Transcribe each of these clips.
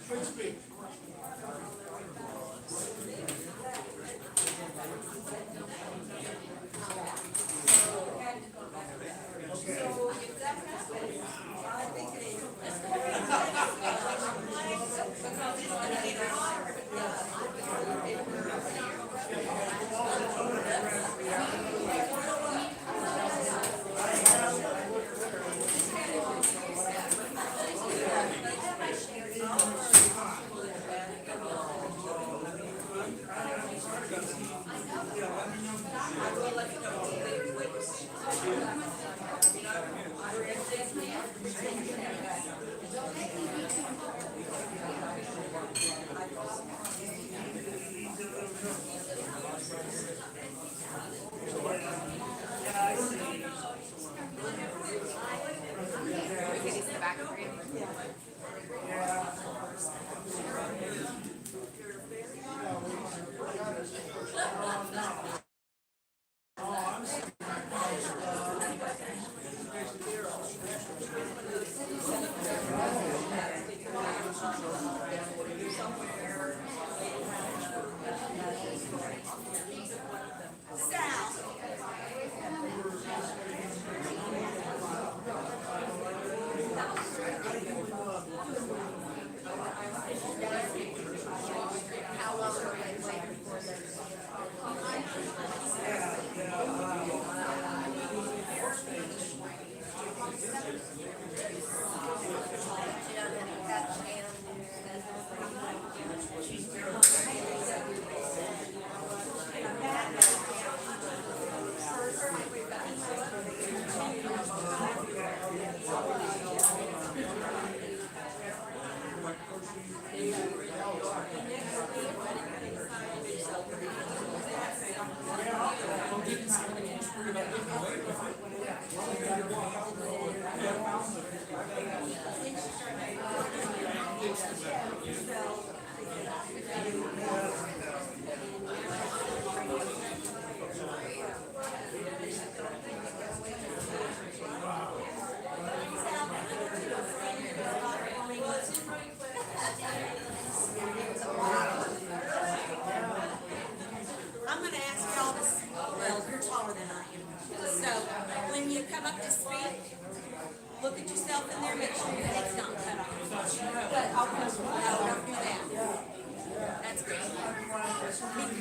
Please speak. Look at yourself in there, make sure your head's not cut off. But I'll no, don't do that. That's great. Because somebody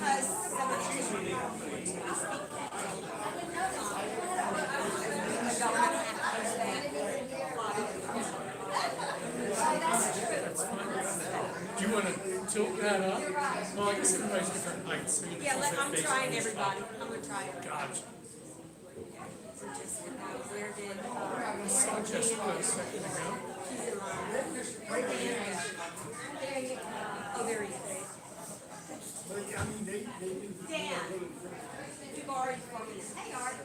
Do you want to tilt that up? Well, I guess everybody's different heights. So I'm trying everybody. I'm going to try it. Gotcha. Where did Saw Jessica a second ago. Oh, there he is. Dan, you've already spoken. Hey, Art.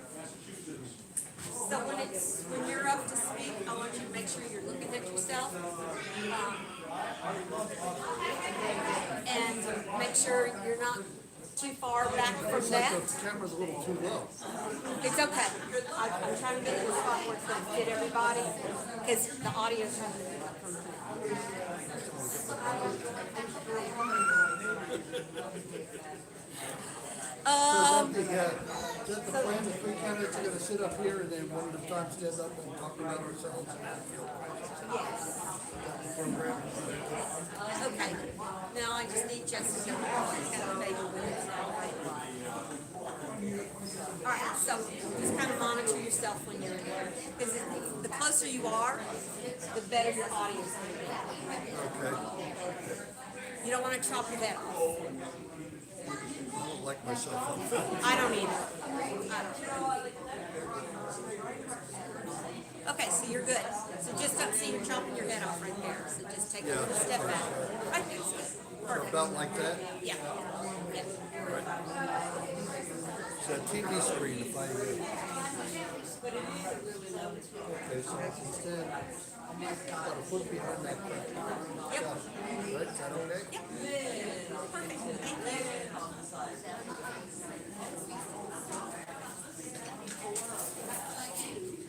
So when you're up to speak, I want you to make sure you're looking at yourself. And make sure you're not too far back from that. The camera's a little too low. It's okay. I'm trying to get in a spot where it's going to fit everybody because the audio's having to pick up from Is that the plan, the three candidates are going to sit up here and then one at a time stand up and talk about ourselves? yes. Program. Okay. Now I just need Jessica. All right. So just kind of monitor yourself when you're in there, because the closer you are, the better your audio is going to be. Okay. You don't want to chop your head off. I don't like myself. I don't either. I don't. Okay, so you're good. So just don't see you chopping your head off right there. So just take a little step back. Right there. Perfect. About like that? Yeah. Yeah. It's a TV screen if I okay, so instead, about a foot behind that. Yep. Right, is that okay? Yep. Perfect. Thank you.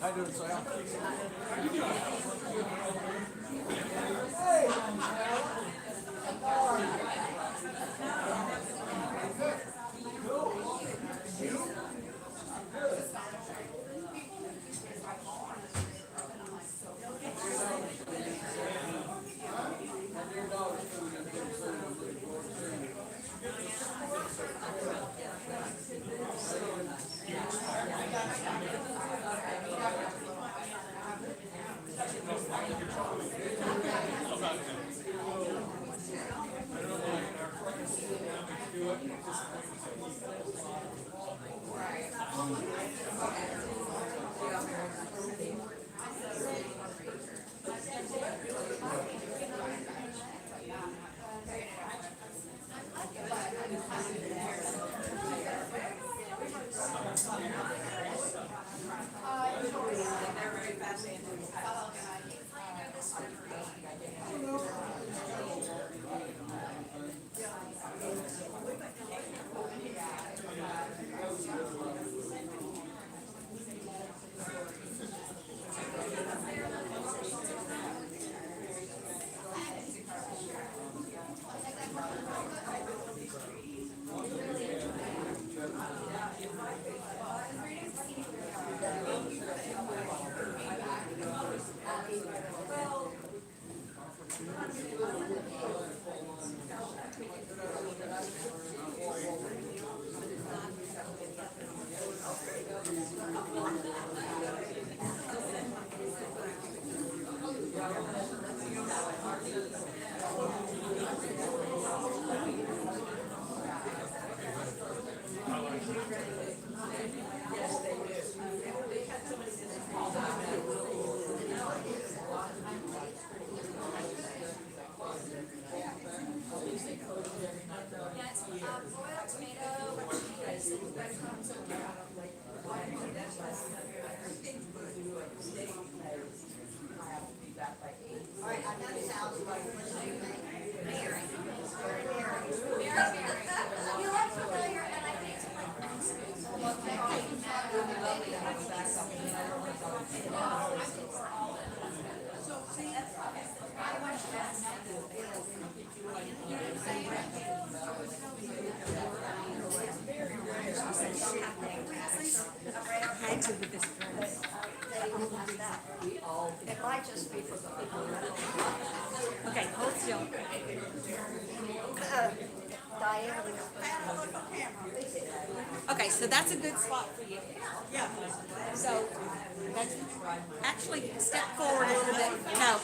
How you doing, Sam? Had to with this dress. It might just be for the people. Okay, hold still. Diana, Okay, so that's a good spot for you. Yeah. So, that's, actually, step forward a little bit. No.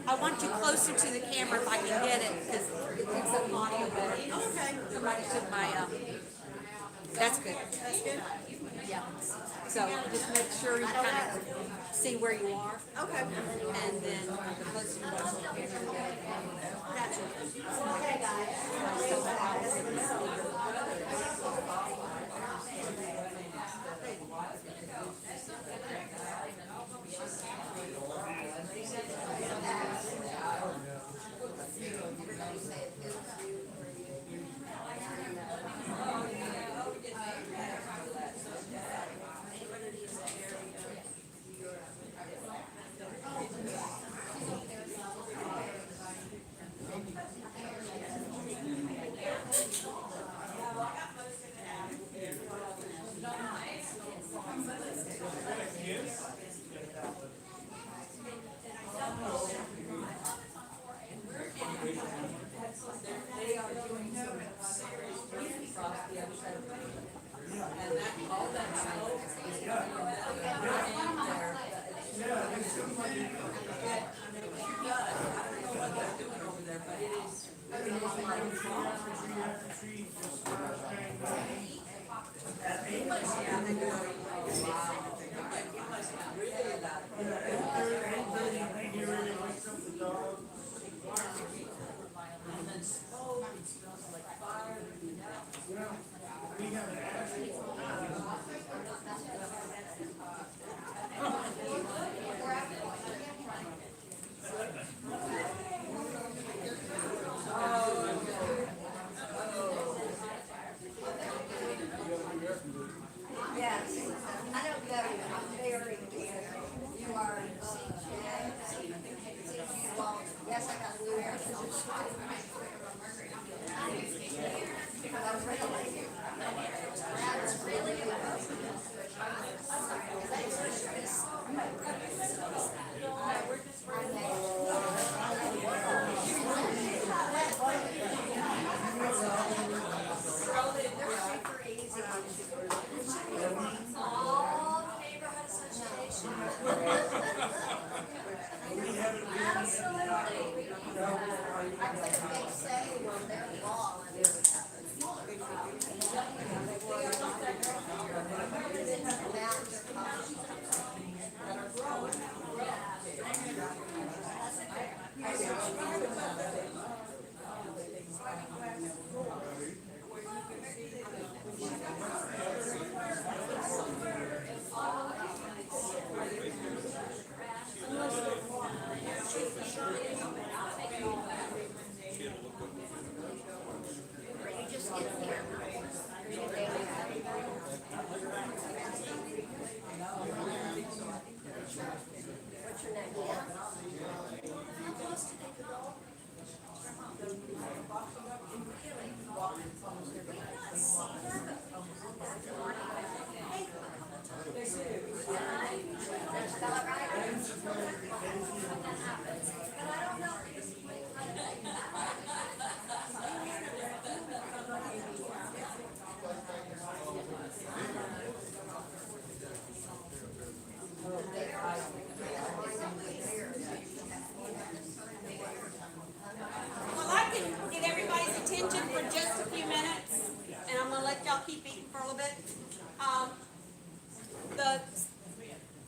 I want you closer to the camera if I can get it, because it picks up audio better. Okay. Right to my, that's good. That's good? Yeah. So, just make sure you kind of see where you are. Okay. And then the closer you are to the camera. Gotcha. okay, guys. Yes, I don't know, I'm very, you are, well, yes, I got blue hair.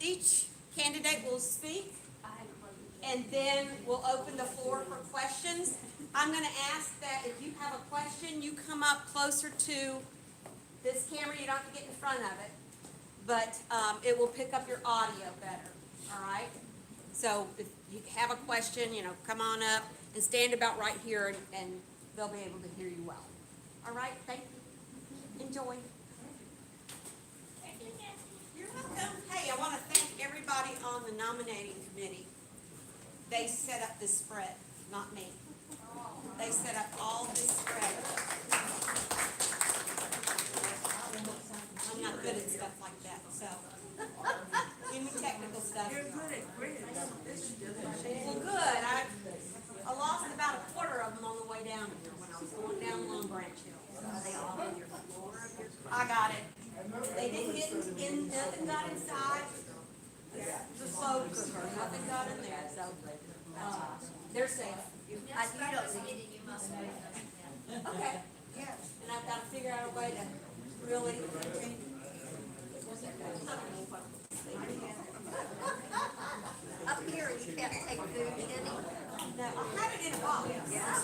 each candidate will speak, and then we'll open the floor for questions. I'm gonna ask that if you have a question, you come up closer to this camera. You don't have to get in front of it, but it will pick up your audio better, all right? So if you have a question, come on up and stand about right here, and they'll be able to hear you well. All right, thank you. Enjoy. You're welcome. Hey, I want to thank everybody on the nominating committee. They set up this spread, not me. They set up all this spread. I'm not good at stuff like that, so. Give me technical stuff. You're good at grids. Well, good. I lost about a quarter of them on the way down here when I was going down Long Branch Hill. Are they all on your floor of your? I got it. They didn't get in, nothing got inside the slow cooker, nothing got in there, so, they're safe. You don't see it and you must be. Okay. And I've got to figure out a way to really. Up here, you can't take food any. No, I had it in a box. Yeah.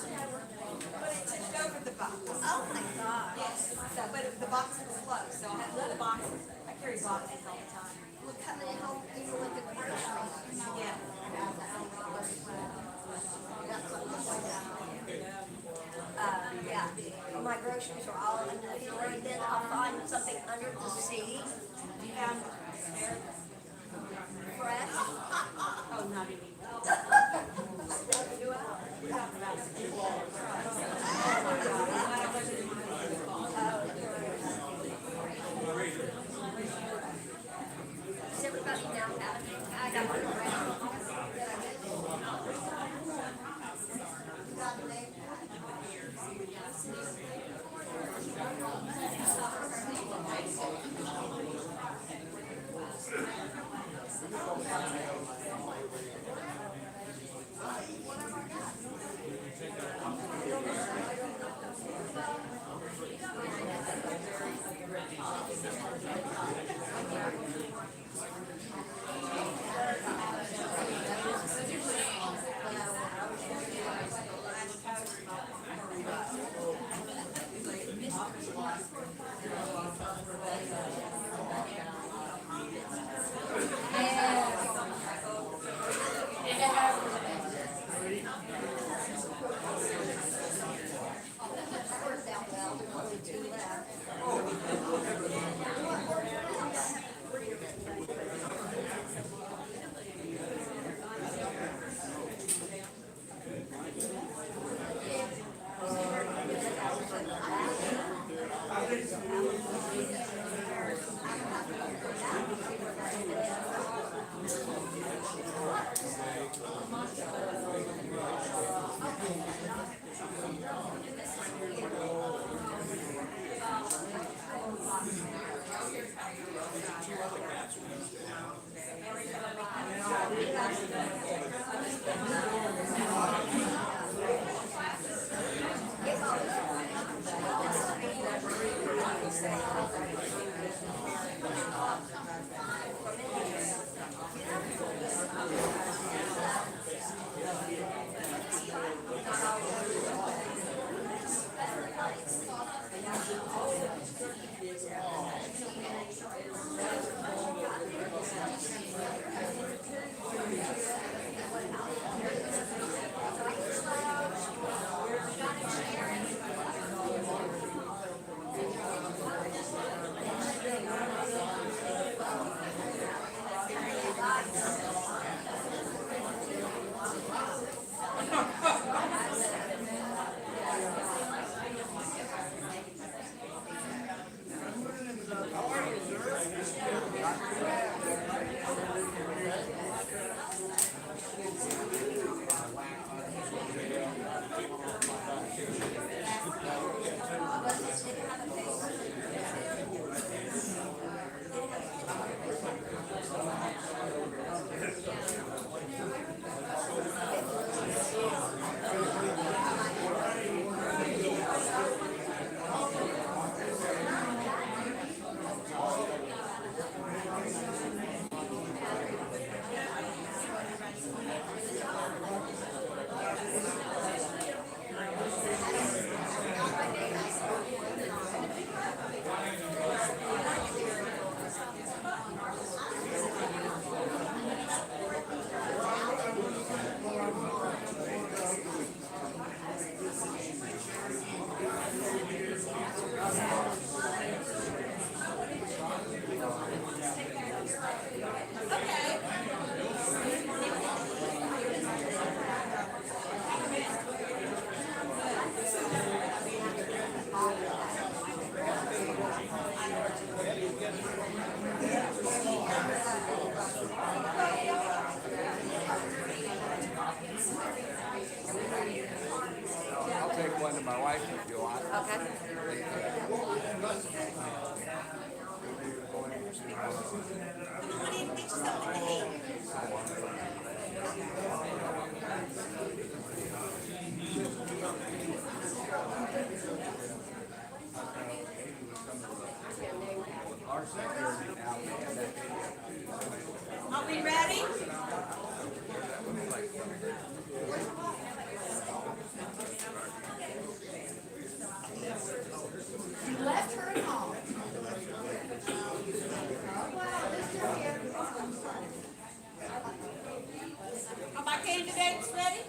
But it tipped over the box. Oh my God. Yes, so, but the box was closed, so I had another box. I carry boxes all the time. We're coming home even with the groceries. Yeah. Yeah, my groceries are all in the floor, and then I'll find something under the seat. You found Fresh. oh, not any. Does everybody now have it? I got one around. Come on in and get you something to eat. Are we ready? You left her at home. Are my candidates ready?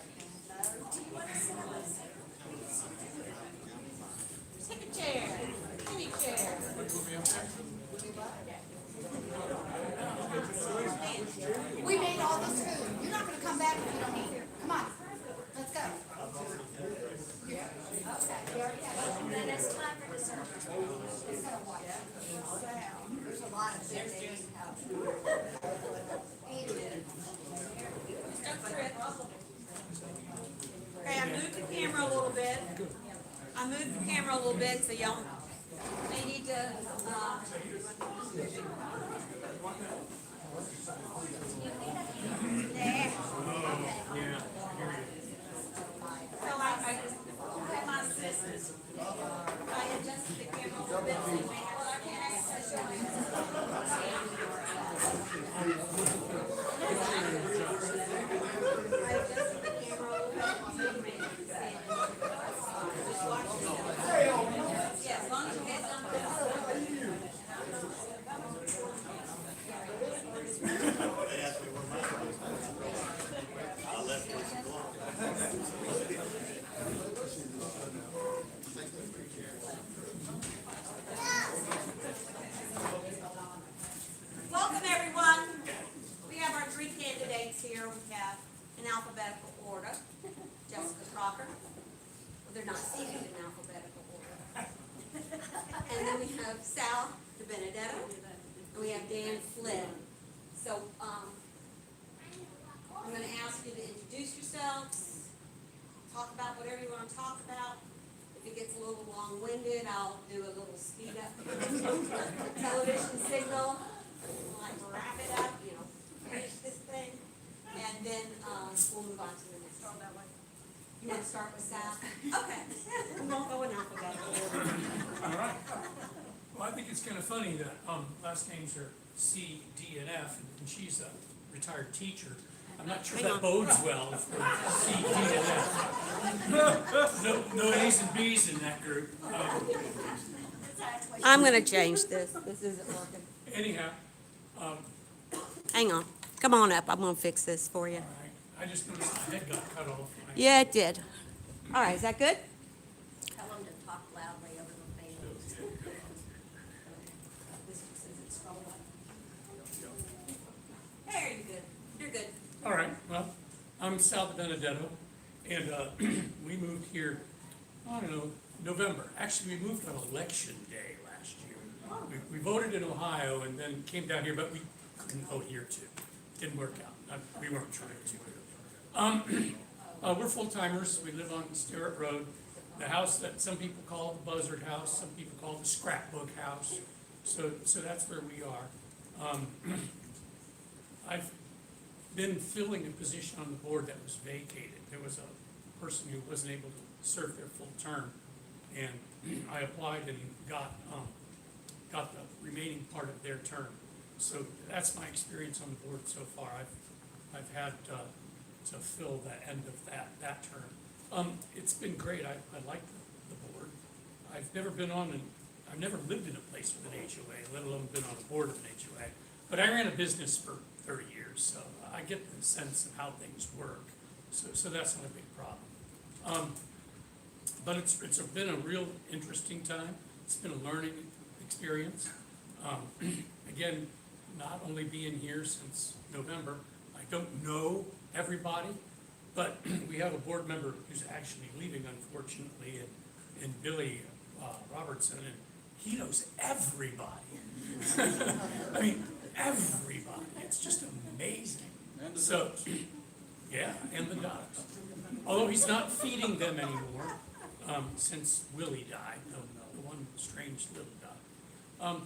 Take a chair. Any chair. We made all this food. You're not gonna come back if you don't eat it. Come on, let's go. Then it's time for dessert. There's a lot of things. Okay, I moved the camera a little bit. I moved the camera a little bit so y'all may need to, So I had my assistants. I adjusted the camera a little bit so you may have I adjusted the camera a little bit so you may see it. Yeah, as long as your head's on. Welcome, everyone. We have our three candidates here. We have in alphabetical order, Jessica Trcra. Well, they're not seated in alphabetical order. And then we have Sal DeBenedetto, and we have Dan Flynn. So, I'm gonna ask you to introduce yourselves, talk about whatever you wanna talk about. If it gets a little long-winded, I'll do a little speed up television signal, like wrap it up, finish this thing, and then, we'll move on to the next. You wanna start with Sal? Okay. We won't go in alphabetical order. All right. Well, I think it's kind of funny that last names are C, D, and F, and she's a retired teacher. I'm not sure Hang that on. bodes well for C, D, and F. No A's and B's in that group. I'm gonna change this. This isn't working. Anyhow, Hang on. Come on up. I'm gonna fix this for you. all right, I just noticed my head got cut off. Yeah, it did. All right, is that good? Tell them to talk loudly over the fans. There, you're good. You're good. All right, well, I'm Sal DeBenedetto, and we moved here, I don't know, November. Actually, we moved on election day last year. We voted in Ohio and then came down here, but we couldn't vote here too. Didn't work out. We weren't trying to. We're full-timers. We live on Stewart Road. The house that some people call the Buzzard House, some people call the Scrapbook House. So that's where we are. I've been filling a position on the board that was vacated. There was a person who wasn't able to serve their full term, and I applied and got the remaining part of their term. So that's my experience on the board so far. I've had to fill the end of that term. It's been great. I like the board. I've never been on I've never lived in a place with an HOA, let alone been on the board of an HOA. But I ran a business for 30 years, so I get the sense of how things work. So that's not a big problem. But it's been a real interesting time. It's been a learning experience. Again, not only being here since November, I don't know everybody, but we have a board member who's actually leaving, unfortunately, and Billy Robertson, and he knows everybody. I mean, everybody. It's just amazing. So, yeah, and the dogs. Although he's not feeding them anymore, since Willie died, the one strange little guy.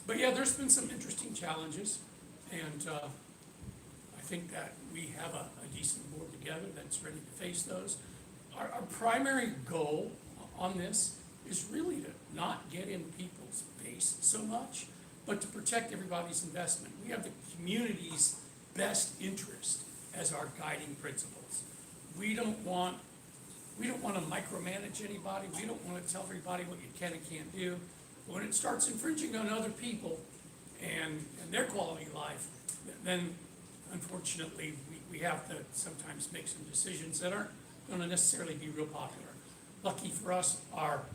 But yeah, there's been some interesting challenges, and I think that we have a decent board together that's ready to face those. Our primary goal on this is really to not get in people's face so much, but to protect everybody's investment. We have the community's best interest as our guiding principles. We don't want to micromanage anybody. We don't want to tell everybody what you can and can't do. When it starts infringing on other people and their quality of life, then unfortunately, we have to sometimes make some decisions that aren't going to necessarily be real popular. Lucky for us, our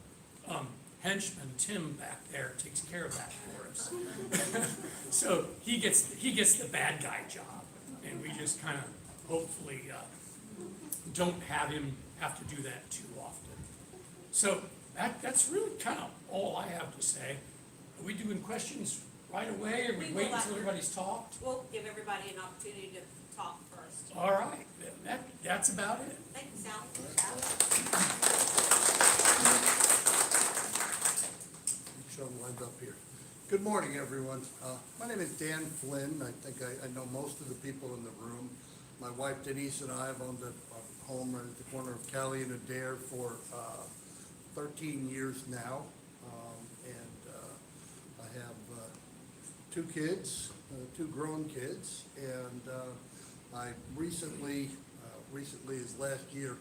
henchman, Tim, back there takes care of that for us. So he gets the bad guy job, and we just kind of hopefully don't have him have to do that too often. So that's really kind of all I have to say. Are we doing questions right away, or we We wait will until everybody's talked? We'll give everybody an opportunity to talk first. All right, that's about it. Thank you, Sal. Show them lined up here. Good morning, everyone. My name is Dan Flynn. I think I know most of the people in the room. My wife Denise and I have owned a home right at the corner of Cali and Adair for 13 years now. I have two kids, two grown kids, and I recently as last year,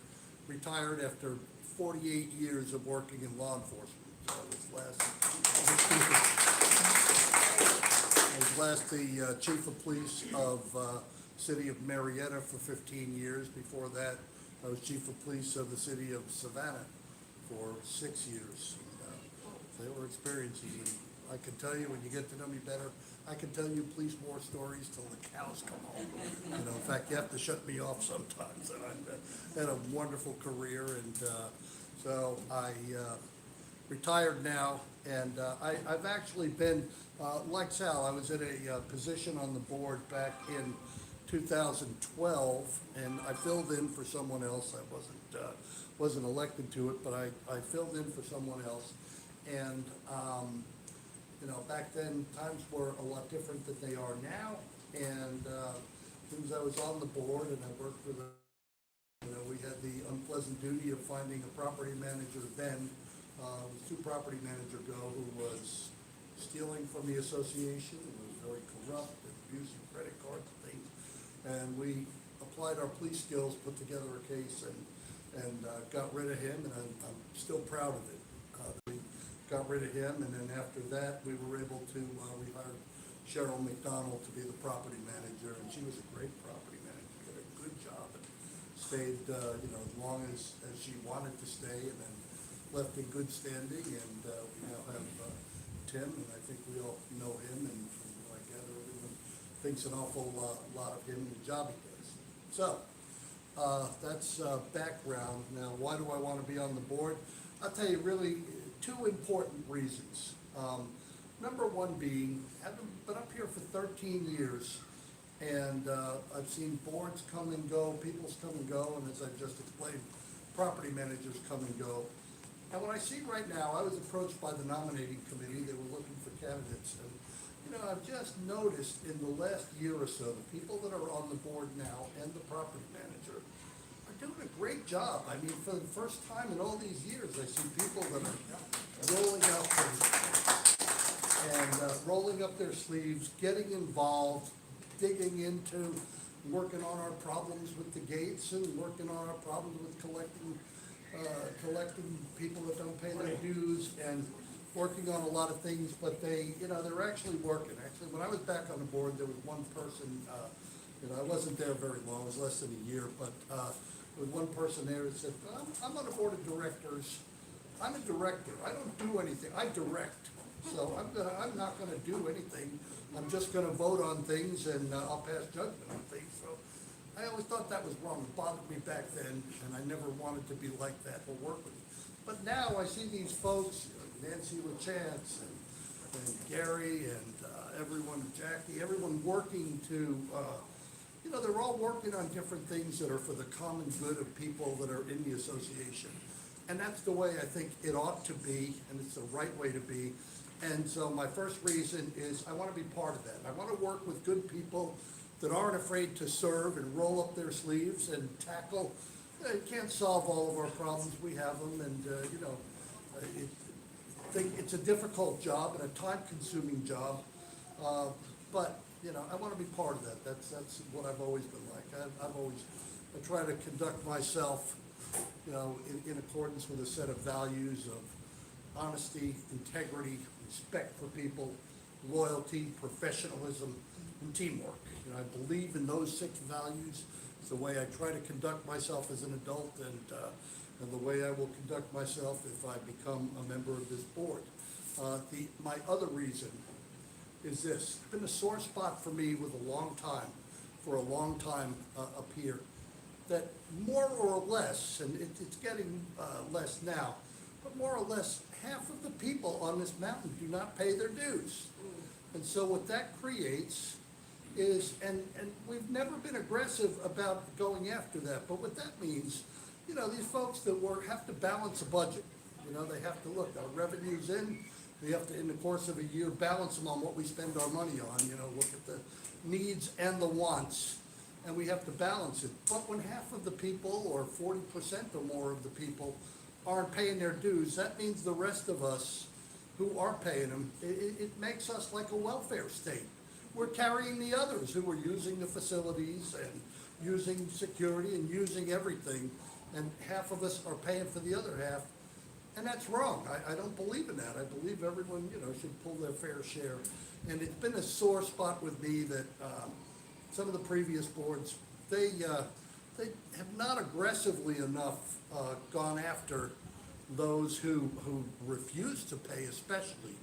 retired after 48 years of working in law enforcement. So I was last the chief of police of city of Marietta for 15 years. Before that, I was chief of police of the city of Savannah for 6 years. They were experiences, and I can tell you, when you get to know me better, I can tell you police war stories till the cows come home. You know, in fact, you have to shut me off sometimes. And I've had a wonderful career, and so I retired now, and I've actually been, like Sal, I was in a position on the board back in 2012, and I filled in for someone else. I wasn't elected to it, but I filled in for someone else, and you know, back then times were a lot different than they are now, and since I was on the board and I worked with we had the unpleasant duty of finding a property manager then, two property manager ago, who was stealing from the association, who was very corrupt and abusing credit cards and things. And we applied our police skills, put together a case, and got rid of him, and I'm still proud of it. We got rid of him, and then after that, we were able to, we hired Cheryl McDonald to be the property manager, and she was a great property manager, did a good job, and stayed, you know, as long as she wanted to stay, and then left in good standing, and we now have Tim, and I think we all know him, and from what I gather, everyone thinks an awful lot of him and the job he does. So, that's background. Now, why do I want to be on the board? I'll tell you really two important reasons. Number one being, having been up here for 13 years, and I've seen boards come and go, people's come and go, and as I've just explained, property managers come and go. And what I see right now, I was approached by the nominating committee. They were looking for candidates, and you know, I've just noticed in the last year or so, the people that are on the board now and the property manager are doing a great job. I mean, for the first time in all these years, I see people that are rolling up their sleeves, getting involved, digging into, working on our problems with the gates, and working on our problems with collecting people that don't pay their dues, and working on a lot of things, but they're actually working. Actually, when I was back on the board, there was one person, I wasn't there very long, it was less than a year, but there was one person there that said, I'm on the board of directors. I'm a director. I don't do anything. I direct. So I'm not gonna do anything. I'm just gonna vote on things, and I'll pass judgment on things. So I always thought that was wrong. It bothered me back then, and I never wanted to be like that or work with it. But now I see these folks, Nancy LaChance and Gary and everyone, Jackie, everyone working to, they're all working on different things that are for the common good of people that are in the association. And that's the way I think it ought to be, and it's the right way to be. And so my first reason is I want to be part of that. I want to work with good people that aren't afraid to serve and roll up their sleeves and tackle. You can't solve all of our problems, we have them, and, I think it's a difficult job and a time-consuming job, but, I want to be part of that. That's what I've always been like. I try to conduct myself, in accordance with a set of values of honesty, integrity, respect for people, loyalty, professionalism, and teamwork. I believe in those 6 values. It's the way I try to conduct myself as an adult, and the way I will conduct myself if I become a member of this board. My other reason is this. It's been a sore spot for me for a long time up here, that more or less, and it's getting less now, but more or less half of the people on this mountain do not pay their dues. And so what that creates is, and we've never been aggressive about going after that, but what that means, these folks that have to balance a budget. They have to look, our revenue's in, we have to, in the course of a year, balance them on what we spend our money on, look at the needs and the wants, and we have to balance it. But when half of the people, or 40% or more of the people, aren't paying their dues, that means the rest of us who are paying them, it makes us like a welfare state. We're carrying the others who are using the facilities and using security and using everything, and half of us are paying for the other half, and that's wrong. I don't believe in that. I believe everyone, should pull their fair share. And it's been a sore spot with me that some of the previous boards, they have not aggressively enough gone after those who refuse to pay, especially.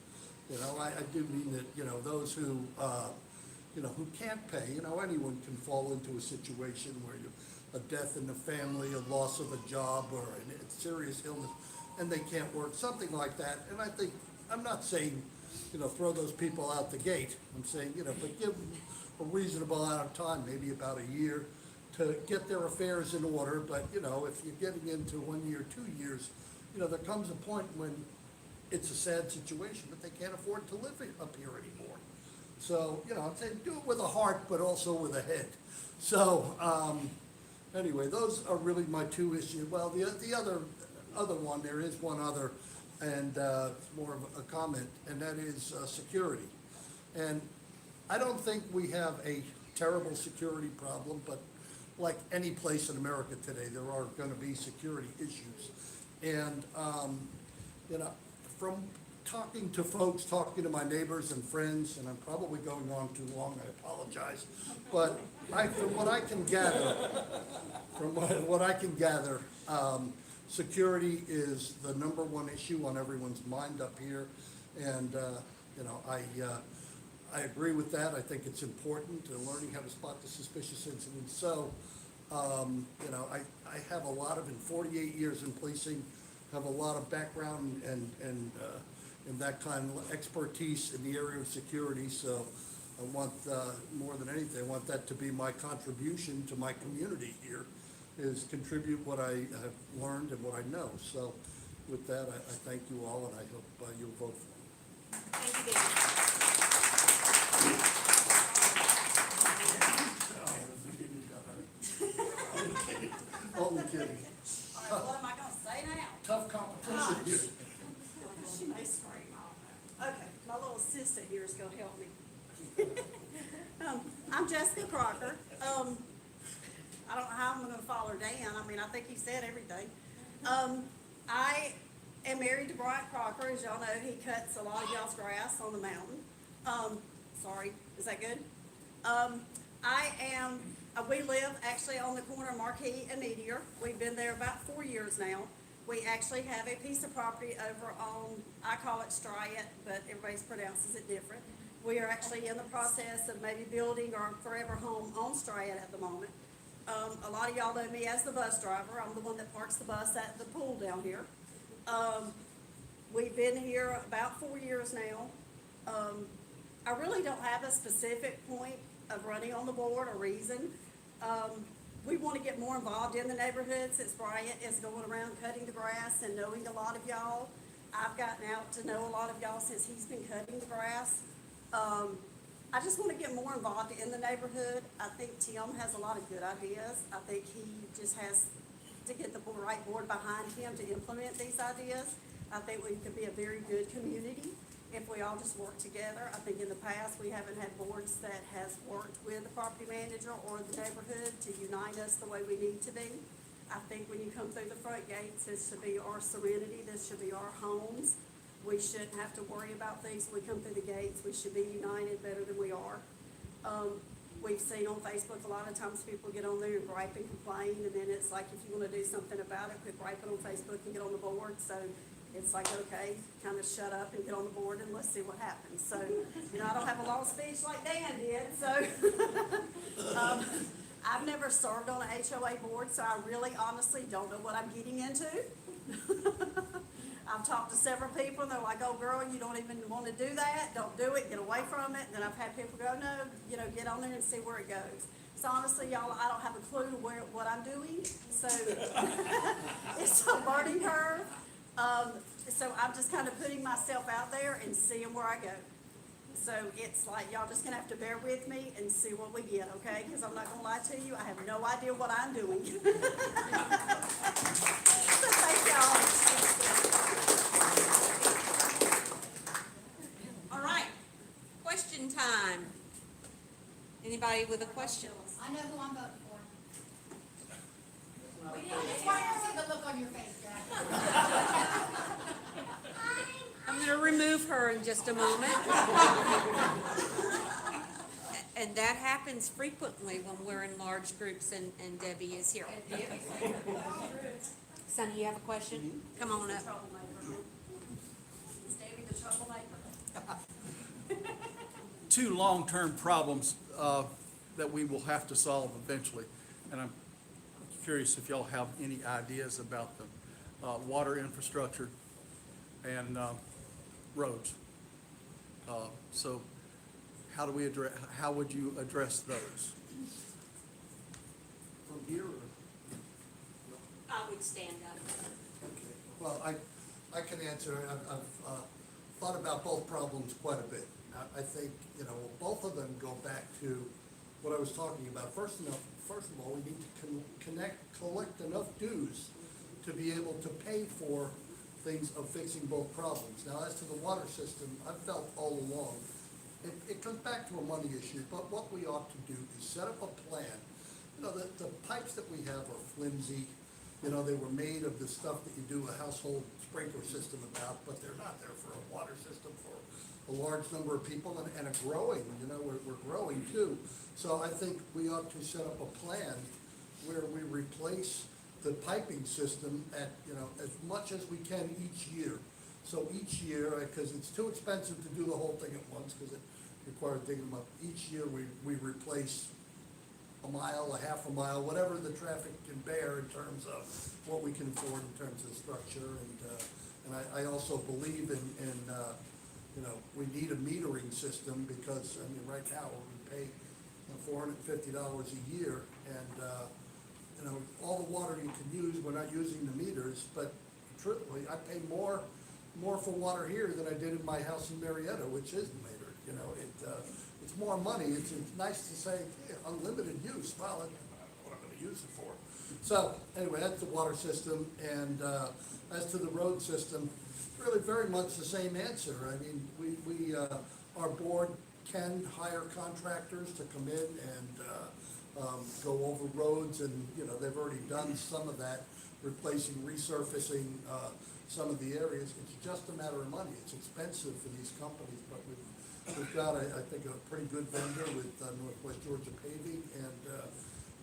I do mean that, those who, who can't pay. Anyone can fall into a situation where a death in the family, a loss of a job, or a serious illness, and they can't work, something like that. And I think, I'm not saying, throw those people out the gate. I'm saying, but give them a reasonable amount of time, maybe about a year, to get their affairs in order. But, if you're getting into 1 year, 2 years, there comes a point when it's a sad situation, but they can't afford to live up here anymore. So, I'm saying do it with a heart, but also with a head. So, anyway, those are really my 2 issues. Well, the other one, there is one other, and it's more of a comment, and that is security. And I don't think we have a terrible security problem, but like any place in America today, there are going to be security issues. And, from talking to folks, talking to my neighbors and friends, and I'm probably going on too long, I apologize, but from what I can gather, security is the #1 issue on everyone's mind up here, and, I agree with that. I think it's important, learning how to spot the suspicious incidents. So, I have a lot of, in 48 years in policing, have a lot of background and that kind of expertise in the area of security. So I want, more than anything, I want that to be my contribution to my community here, is contribute what I have learned and what I know. So with that, I thank you all, and I hope you'll vote for me. Thank you, David. Only kidding. What am I gonna say now? Tough competition here. She may scream. Okay, my little assistant here is gonna help me. I'm Jessica Crocker. I don't know how I'm gonna follow Dan. I mean, I think he said everything. I am married to Brian Crocker. As y'all know, he cuts a lot of y'all's grass on the mountain. Sorry, is that good? We live actually on the corner of Marquis and Meteor. We've been there about 4 years now. We actually have a piece of property over on, I call it Stryett, but everybody pronounces it different. We are actually in the process of maybe building our forever home on Stryett at the moment. A lot of y'all know me as the bus driver. I'm the one that parks the bus at the pool down here. We've been here about 4 years now. I really don't have a specific point of running on the board or reason. we want to get more involved in the neighborhood since Bryant is going around cutting the grass and knowing a lot of y'all. I've gotten out to know a lot of y'all since he's been cutting the grass. I just want to get more involved in the neighborhood. I think Tim has a lot of good ideas. I think he just has to get the right board behind him to implement these ideas. I think we could be a very good community if we all just work together. I think in the past, we haven't had boards that has worked with the property manager or the neighborhood to unite us the way we need to be. I think when you come through the front gates, this should be our serenity, this should be our homes. We shouldn't have to worry about things when we come through the gates. We should be united better than we are. We've seen on Facebook, a lot of times people get on there and gripe and complain, and then it's like, if you wanna do something about it, quit griping on Facebook and get on the board. So it's like, okay, kind of shut up and get on the board and let's see what happens. So, I don't have a long speech like Dan did, so. I've never served on an HOA board, so I really honestly don't know what I'm getting into. I've talked to several people, and they're like, oh, girl, you don't even want to do that. Don't do it. Get away from it. And then I've had people go, no, get on there and see where it goes. So honestly, y'all, I don't have a clue what I'm doing. So it's a learning curve. So I'm just kind of putting myself out there and seeing where I go. So it's like, y'all just gonna have to bear with me and see what we get, okay? Because I'm not gonna lie to you, I have no idea what I'm doing. So thank y'all. All right, question time. Anybody with a question? I know who I'm voting for. I just want to see the look on your face, Jack. I'm gonna remove her in just a moment. And that happens frequently when we're in large groups and Debbie is here. Sonny, you have a question? Come on up. Troublemaker. Is Davey the troublemaker? Two long-term problems that we will have to solve eventually. And I'm curious if y'all have any ideas about the water infrastructure and roads. So how would you address those? From here, or? I would stand up. Okay. Well, I can answer. I've thought about both problems quite a bit. I think, both of them go back to what I was talking about. First of all, we need to collect enough dues to be able to pay for things of fixing both problems. Now, as to the water system, I've felt all along, it comes back to a money issue, but what we ought to do is set up a plan. The pipes that we have are flimsy. They were made of the stuff that you do a household sprinkler system about, but they're not there for a water system for a large number of people and a growing, we're growing too. So I think we ought to set up a plan where we replace the piping system at, as much as we can each year. So each year, because it's too expensive to do the whole thing at once, because it requires digging them up. Each year we replace a mile, a half a mile, whatever the traffic can bear in terms of what we can afford in terms of structure. And I also believe in we need a metering system because, right now we pay $450 a year and, all the water you can use, we're not using the meters, but truthfully, I pay more for water here than I did in my house in Marietta, which is metered, it's more money. It's nice to say, yeah, unlimited use. Well, I don't know what I'm gonna use it for. So, anyway, that's the water system, and, as to the road system, really very much the same answer. Our board can hire contractors to come in and, go over roads, and, they've already done some of that, replacing, resurfacing, some of the areas. It's just a matter of money. It's expensive for these companies, but we've got, I think, a pretty good vendor with Northwest Georgia Paving, and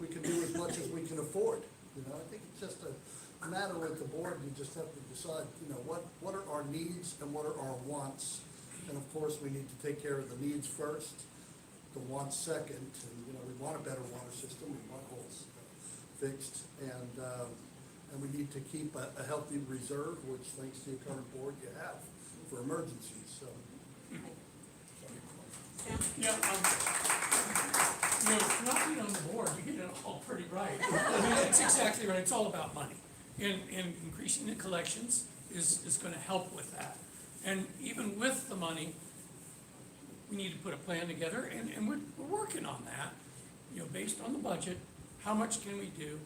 we can do as much as we can afford. I think it's just a matter with the board. You just have to decide, what are our needs and what are our wants. And of course, we need to take care of the needs first, the wants second. And, we want a better water system. We want holes fixed, and we need to keep a healthy reserve, which, thanks to your current board, you have for emergencies. So. Yeah, not being on the board, you get it all pretty Right. I mean, that's exactly right. It's all about money. And increasing the collections is gonna help with that. And even with the money, we need to put a plan together, and we're working on that, you know, based on the budget, how much can we do?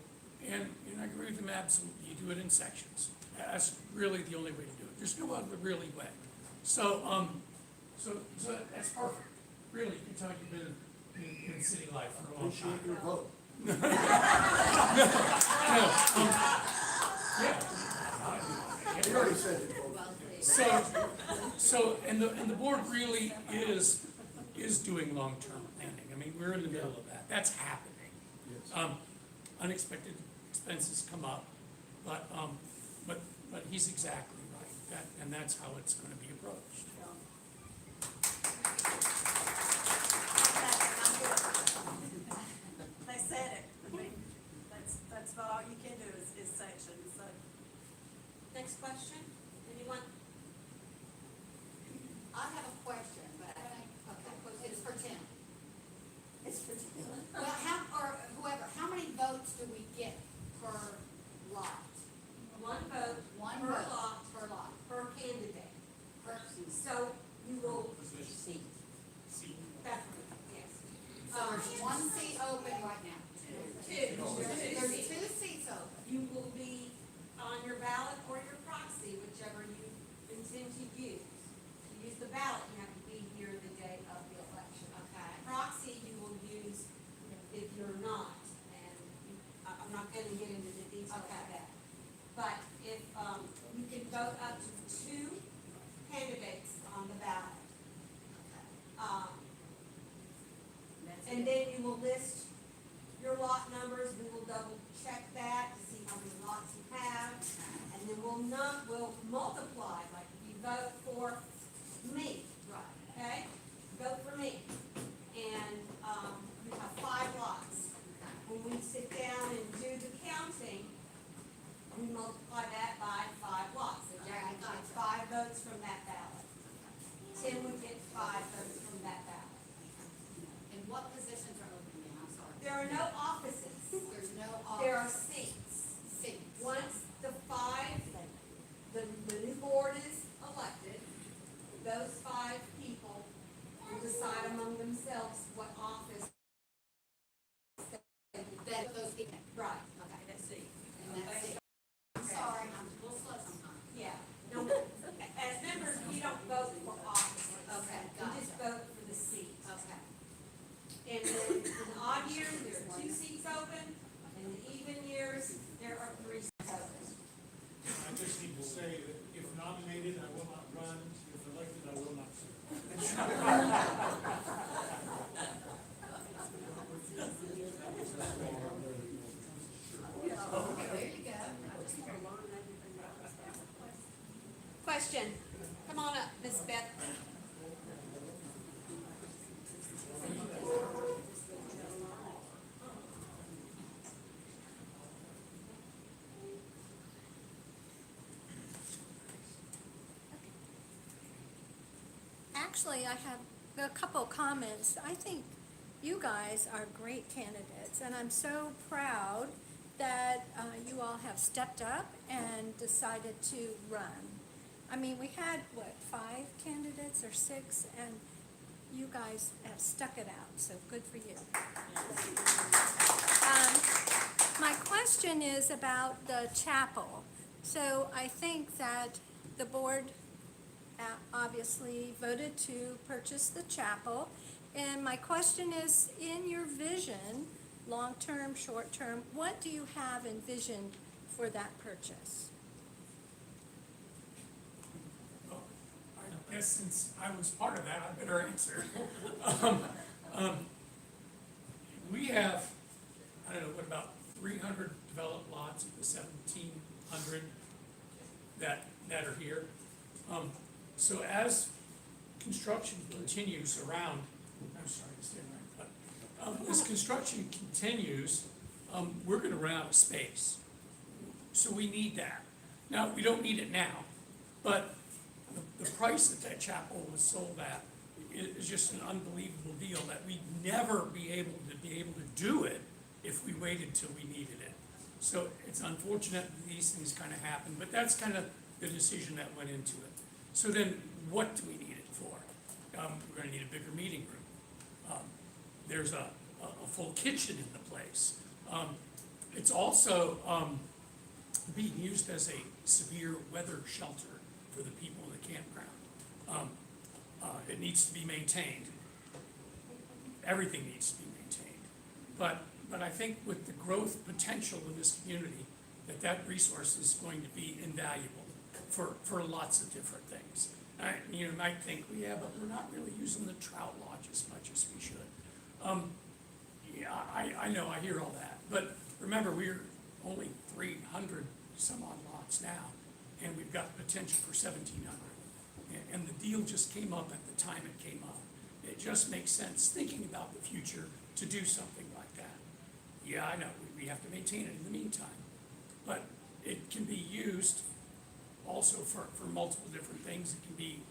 And I agree with them absolutely, you do it in sections. That's really the only way to do it. There's no other really way. So, so that's perfect. Really, you can tell you've been in city life for a long time. Appreciate your vote. Yeah. You already said your vote. And the board really is doing long-term planning. I mean, we're in the middle of that. That's happening. Yes. Unexpected expenses come up, but he's exactly right. And that's how it's gonna be approached. They said it. I mean, that's about all you can do is sections, so. Next question, anyone? I have a question, but I think, okay, it's for Tim. It's for Well, or whoever, how many votes do we get per lot? One vote, One per vote lot, per lot. per candidate. Per, So you will, definitely, yes. so there's one seat open right now. There's two seats open. You will be on your ballot or your proxy, whichever you intend to use. To use the ballot, you have to be here the day of the election. Okay. Proxy, you will use if you're not, and I'm not gonna get into the details of Okay. that. But if, you can vote up to 2 candidates on the ballot. And then you will list your lot numbers, we will double check that to see how many lots you have. And then we'll multiply, like if you vote for me, Right. okay? Vote for me. And, you have 5 lots. When we sit down and do the counting, we multiply that by 5 lots. So Jackie gets 5 votes from that ballot. Tim would get 5 votes from that ballot. And what positions are open now? I'm sorry. There are no offices, There's no there are office seats. seats. Once the new board is elected, those 5 people will decide among themselves what office. That those people. Right. Okay, that's it. And that's it. I'm sorry, I'm a little slow sometimes. Yeah. No, as members, we don't vote for office. Okay, We gotcha. just vote for the seats. Okay. And then in odd years, there are 2 seats open, in the even years, there are 3 seats open. I just need to say that if nominated, I will not run. If elected, I will not serve. There you go. Question, come on up, Miss Beth. Actually, I have a couple comments. I think you guys are great candidates, and I'm so proud that you all have stepped up and decided to run. I mean, we had, 5 candidates or 6, and you guys have stuck it out, so good for you. My question is about the chapel. So I think that the board obviously voted to purchase the chapel. And my question is, in your vision, long-term, short-term, what do you have envisioned for that purchase? Well, I guess since I was part of that, I better answer. We have, I don't know, what, about 300 developed lots of the 1,700 that are here. So as construction continues around, I'm sorry to say that, but as construction continues, we're gonna run out of space. So we need that. Now, we don't need it now, but the price that chapel was sold at is just an unbelievable deal that we'd never be able to do it if we waited till we needed it. So it's unfortunate that these things kind of happen, but that's kind of the decision that went into it. So then, what do we need it for? We're gonna need a bigger meeting room. There's a full kitchen in the place. It's also being used as a severe weather shelter for the people in the campground. It needs to be maintained. Everything needs to be maintained. But I think with the growth potential in this community, that resource is going to be invaluable for lots of different things. You might think, well, yeah, but we're not really using the trout lodge as much as we should. Yeah, I know, I hear all that, but remember, we're only 300 some odd lots now, and we've got potential for 1,700. And the deal just came up at the time it came up. It just makes sense, thinking about the future, to do something like that. Yeah, I know, we have to maintain it in the meantime, but it can be used also for multiple different things. It can be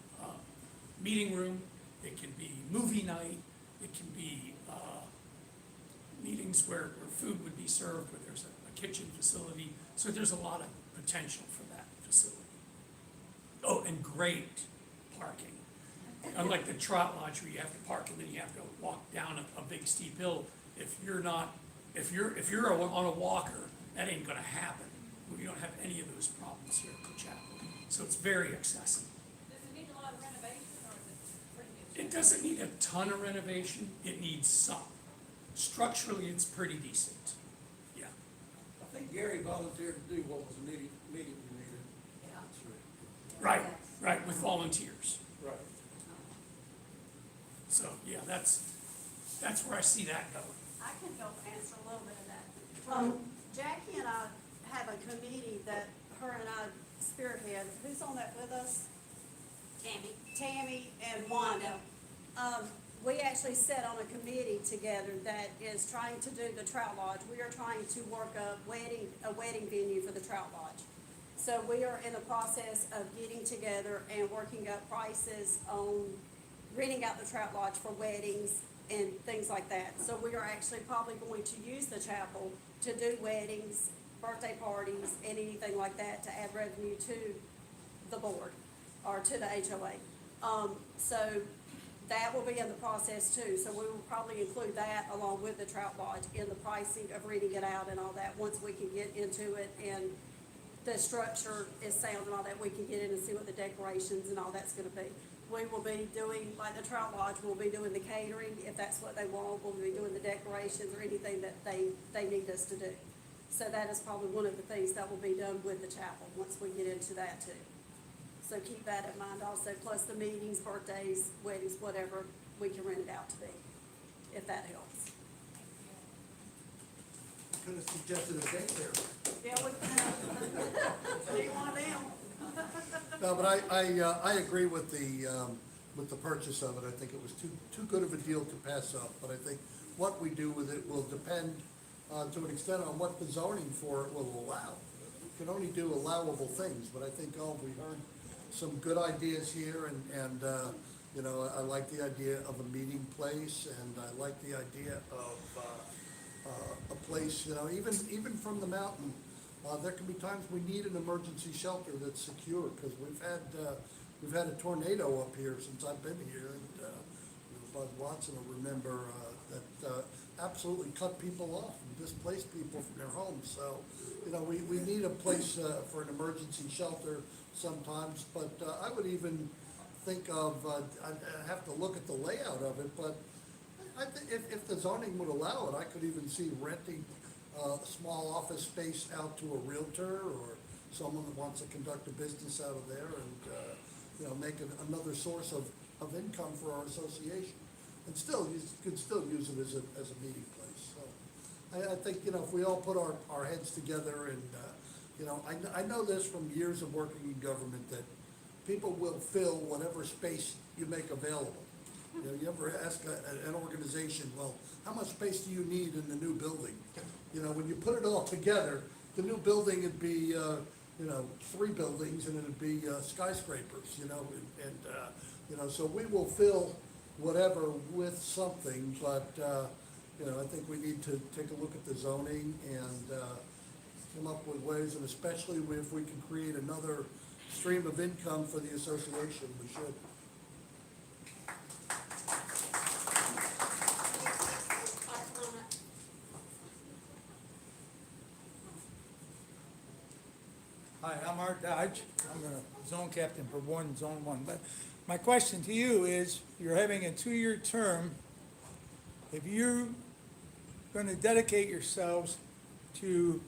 meeting room, it can be movie night, it can be meetings where food would be served, where there's a kitchen facility. So there's a lot of potential for that facility. Oh, and great parking. Unlike the Trot Lodge where you have to park and then you have to walk down a big steep hill. If you're on a walker, that ain't gonna happen. We don't have any of those problems here at the chapel. So it's very accessible. Does it need a lot of renovation, or is it pretty good? It doesn't need a ton of renovation, it needs some. Structurally, it's pretty decent, yeah. I think Gary volunteered to do what was needed, we needed. Right, with volunteers. Right. So, yeah, that's where I see that going. I can help answer a little bit of that. Jackie and I have a committee that her and I spearhead. Who's on that with us? Tammy and Wanda. We actually sat on a committee together that is trying to do the Trout Lodge. We are trying to work a wedding venue for the Trout Lodge. So we are in the process of getting together and working up prices on renting out the Trout Lodge for weddings and things like that. So we are actually probably going to use the chapel to do weddings, birthday parties, and anything like that to add revenue to the board or to the HOA. So that will be in the process too. So we will probably include that along with the Trout Lodge in the pricing of renting it out and all that. Once we can get into it and the structure is sound and all that, we can get in and see what the decorations and all that's gonna be. We will be doing, like the Trout Lodge, we'll be doing the catering, if that's what they want. We'll be doing the decorations or anything that they need us to do. So that is probably one of the things that will be done with the chapel, once we get into that too. So keep that in mind also, plus the meetings, birthdays, weddings, whatever, we can rent it out to be, if that helps. Could have suggested a daycare. Yeah, we can. Do you want them? No, but I agree with the purchase of it. I think it was too good of a deal to pass up. But I think what we do with it will depend to an extent on what the zoning for it will allow. You can only do allowable things, but I think, we heard some good ideas here, and you know, I like the idea of a meeting place, and I like the idea of a place, you know, even from the mountain. There can be times we need an emergency shelter that's secure, because we've had a tornado up here since I've been here, and Bud Watson will remember that absolutely cut people off and displaced people from their homes. So, you know, we need a place for an emergency shelter sometimes, but I would even think of, I'd have to look at the layout of it, but I think if the zoning would allow it, I could even see renting a small office space out to a realtor or someone that wants to conduct a business out of there, and you know, make it another source of income for our association. And still, you could still use it as a meeting place. So I think, you know, if we all put our heads together, and you know, I know this from years of working in government, that people will fill whatever space you make available. You know, you ever ask an organization, well, how much space do you need in the new building? You know, when you put it all together, the new building would be, you know, 3 buildings, and it'd be skyscrapers, you know, and you know, so we will fill whatever with something, but you know, I think we need to take a look at the zoning and, come up with ways, and especially if we can create another stream of income for the association, we should. Hi, I'm Art Dodge. I'm the zone captain for Zone 1. But my question to you is, you're having a 2-year term. If you're going to dedicate yourselves to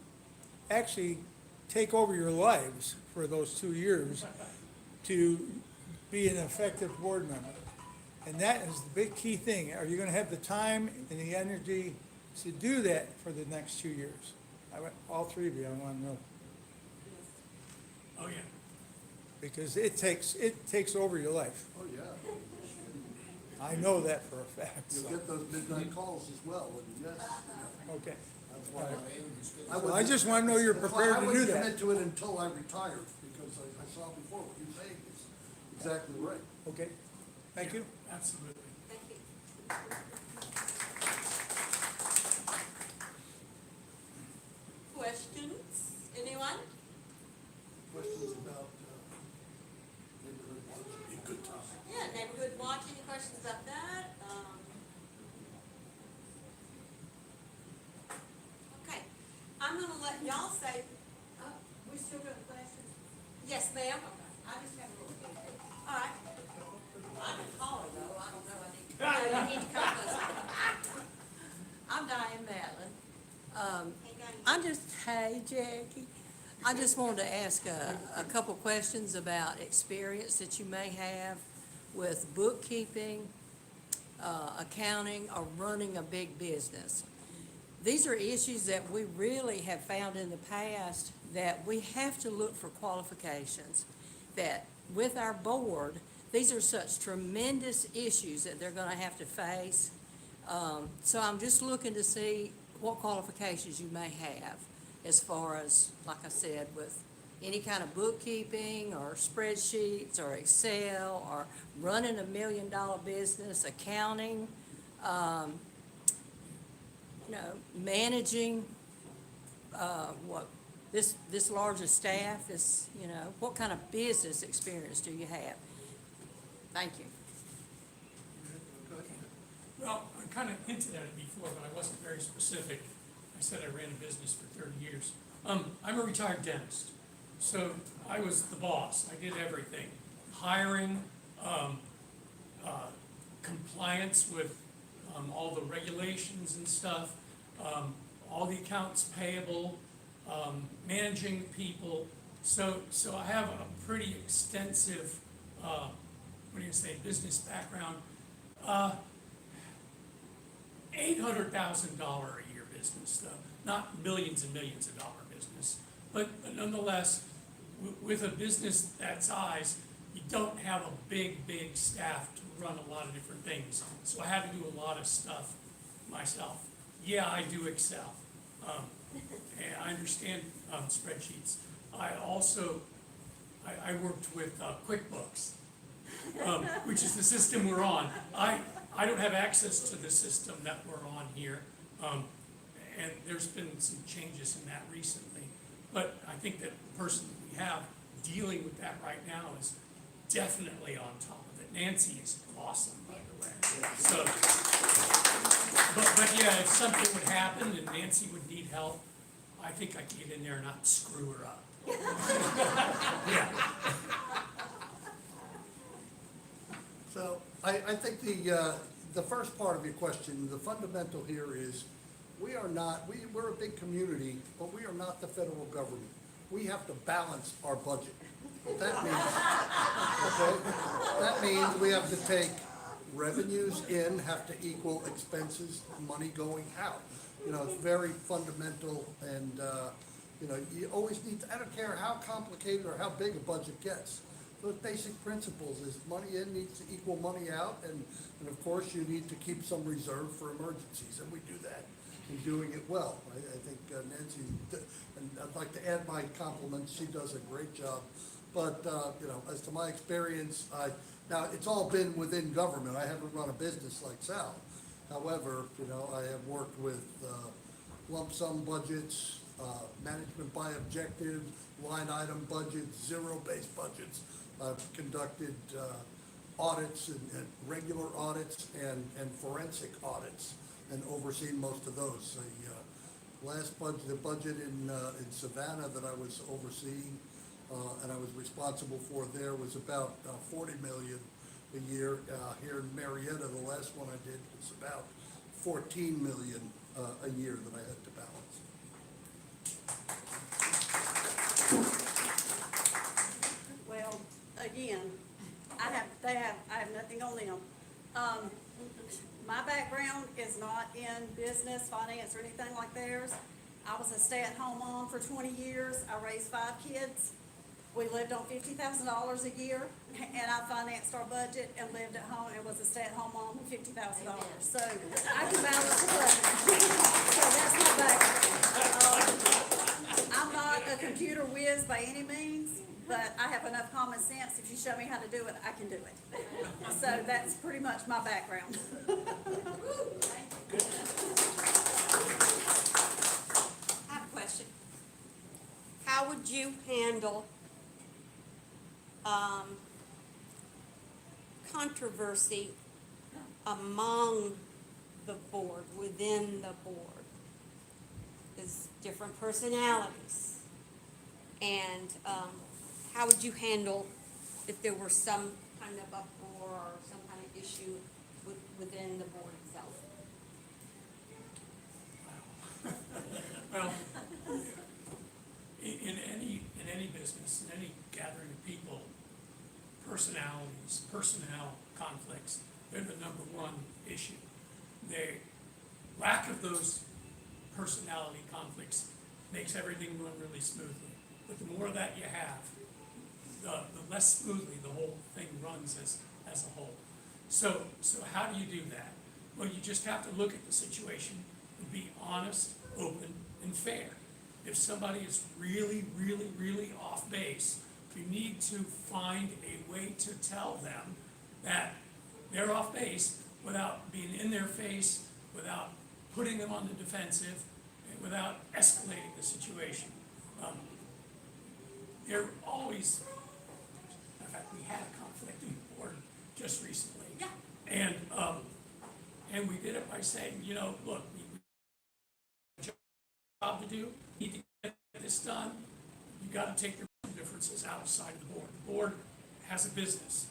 actually take over your lives for those 2 years to be an effective board member, and that is the big key thing. Are you going to have the time and the energy to do that for the next 2 years? All three of you, I want to know. Oh, yeah. Because it takes over your life. Oh, yeah. I know that for a fact. You'll So, get those midnight calls as well, wouldn't you? Yes. okay. That's why Well, I just want to know you're prepared to do I wouldn't that. commit to it until I retired, because I saw before what you're saying is exactly right. Okay. Thank you. Absolutely. Thank you. Questions? Anyone? Questions about, neighborhood watch? Good topic. Yeah, neighborhood watch, any questions about that? Okay, I'm gonna let y'all say, We still got questions? yes, ma'am. I just have a little bit. All right. I can call her though, I don't know, I need to. No, you need to come closer. I'm Diane Madeline. Hey Jackie, I just wanted to ask a couple questions about experience that you may have with bookkeeping, accounting, or running a big business. These are issues that we really have found in the past that we have to look for qualifications. That with our board, these are such tremendous issues that they're gonna have to face. So I'm just looking to see what qualifications you may have as far as, like I said, with any kind of bookkeeping or spreadsheets or Excel or running $1 million business, accounting, managing, this large a staff, what kind of business experience do you have? Thank you. Well, I kind of hinted at it before, but I wasn't very specific. I said I ran a business for 30 years. I'm a retired dentist, so I was the boss. I did everything. Hiring, compliance with all the regulations and stuff, all the accounts payable, managing people. So I have a pretty extensive, business background. $800,000 a year business, though, not millions and millions of dollar business. But nonetheless, with a business that size, you don't have a big staff to run a lot of different things. So I have to do a lot of stuff myself. Yeah, I do Excel. And I understand spreadsheets. I also, I worked with QuickBooks, which is the system we're on. I don't have access to the system that we're on here, and there's been some changes in that recently. But I think that the person that we have dealing with that right now is definitely on top of it. Nancy is awesome, by the way. So, but yeah, if something would happen and Nancy would need help, I think I could get in there and not screw her up. Yeah. So I think the first part of your question, the fundamental here is, we're a big community, but we are not the federal government. We have to balance our budget. That means we have to take revenues in, have to equal expenses, money going out. It's very fundamental, and, you always need to, I don't care how complicated or how big a budget gets. Those basic principles is money in needs to equal money out, and of course you need to keep some reserve for emergencies, and we do that in doing it well. I think Nancy, and I'd like to add my compliments, she does a great job. But, as to my experience, now it's all been within government. I haven't run a business like Sal. However, I have worked with lump sum budgets, management by objective, line item budgets, zero-based budgets. I've conducted audits and regular audits and forensic audits and overseen most of those. The last budget, the budget in Savannah that I was overseeing and I was responsible for there was about 40 million a year. Here in Marietta, the last one I did was about 14 million a year that I had to balance. Well, again, I have nothing on them. My background is not in business, finance, or anything like theirs. I was a stay-at-home mom for 20 years. I raised 5 kids. We lived on $50,000 a year, and I financed our budget and lived at home and was a stay-at-home mom with $50,000. So I can balance the budget. So that's my background. I'm not a computer whiz by any means, but I have enough common sense. If you show me how to do it, I can do it. So that's pretty much my background. I have a question. How would you handle controversy among the board, within the board? There's different personalities. And how would you handle if there were some kind of uproar or some kind of issue within the board itself? Well, in any business, in any gathering of people, personalities, personnel conflicts, they're the number one issue. The lack of those personality conflicts makes everything run really smoothly. But the more that you have, the less smoothly the whole thing runs as a whole. So how do you do that? Well, you just have to look at the situation and be honest, open, and fair. If somebody is really, really, really off base, you need to find a way to tell them that they're off base without being in their face, without putting them on the defensive, and without escalating the situation. They're always, in fact, we had a conflict in the board just recently. Yeah. And we did it by saying, look, we have a job to do, need to get this done. You got to take your differences outside of the board. The board has a business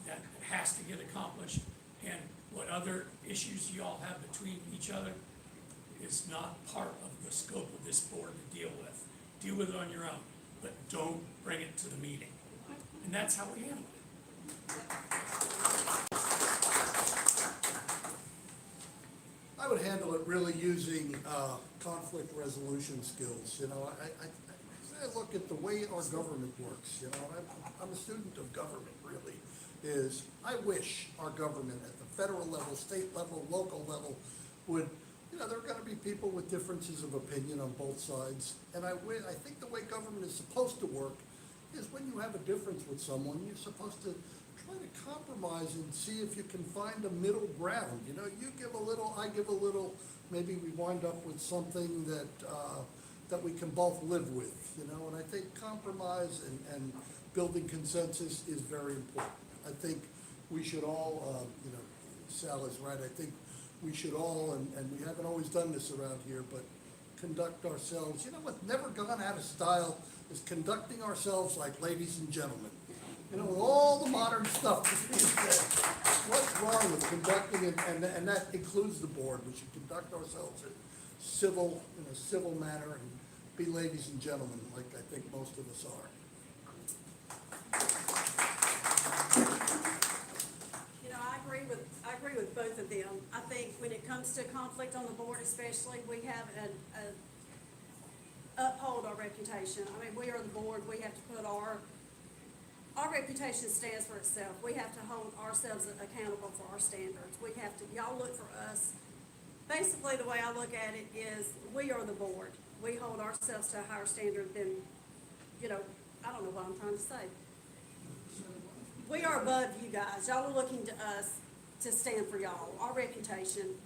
that has to get accomplished, and what other issues you all have between each other is not part of the scope of this board to deal with. Deal with it on your own, but don't bring it to the meeting. And that's how we handle it. I would handle it really using conflict resolution skills. I look at the way our government works. I'm a student of government, really. I wish our government at the federal level, state level, local level would, there are going to be people with differences of opinion on both sides. And I think the way government is supposed to work is when you have a difference with someone, you're supposed to try to compromise and see if you can find a middle ground. You give a little, I give a little, maybe we wind up with something that we can both live with, and I think compromise and building consensus is very important. I think we should all, Sal is right, I think we should all, and we haven't always done this around here, but conduct ourselves, what's never gone out of style is conducting ourselves like ladies and gentlemen. With all the modern stuff that's being said, what's wrong with conducting, and that includes the board, we should conduct ourselves in a civil manner and be ladies and gentlemen like I think most of us are. I agree with both of them. I think when it comes to conflict on the board especially, we have uphold our reputation. I mean, we are the board, we have to put our reputation stands for itself. We have to hold ourselves accountable for our standards. We have to, y'all look for us. Basically, the way I look at it is we are the board. We hold ourselves to a higher standard than, I don't know what I'm trying to say. We are above you guys. Y'all are looking to us to stand for y'all. Our reputation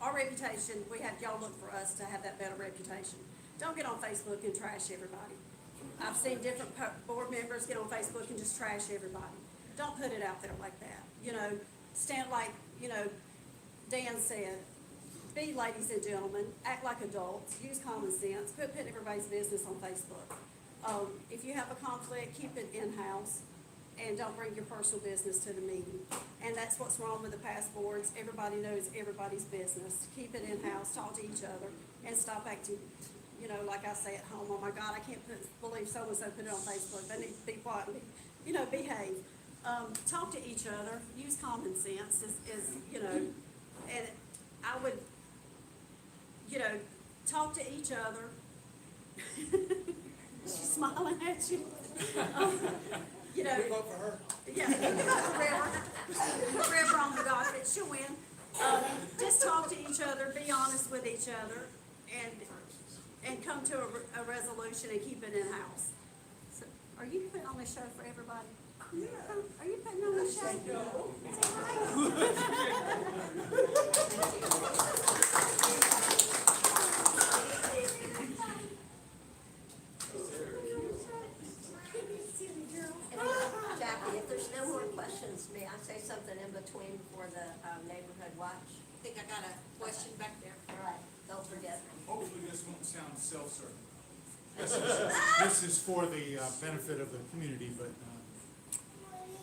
our reputation, we have y'all look for us to have that better reputation. Don't get on Facebook and trash everybody. I've seen different board members get on Facebook and just trash everybody. Don't put it out there like that. You know, stand like, you know, Dan said, be ladies and gentlemen, act like adults, use common sense, quit putting everybody's business on Facebook. If you have a conflict, keep it in-house, and don't bring your personal business to the meeting. And that's what's wrong with the past boards. Everybody knows everybody's business. Keep it in-house, talk to each other, and stop acting, you know, like I say at home, oh my God, I can't believe so-and-so put it on Facebook. They need to be quiet, and you know, behave. Talk to each other, use common sense, is you know, and I would, you know, talk to each other. She's smiling at you. You know. We vote for her. Yeah, whoever on the docket, she'll win. Just talk to each other, be honest with each other, and come to a resolution and keep it in-house. So, are you putting on a show for everybody? Yeah. Are you putting on a show? Jackie, if there's no more questions, may I say something in between for the neighborhood watch? I think I got a question back there. All right, don't forget. Hopefully this won't sound self-serving. This is for the benefit of the community, but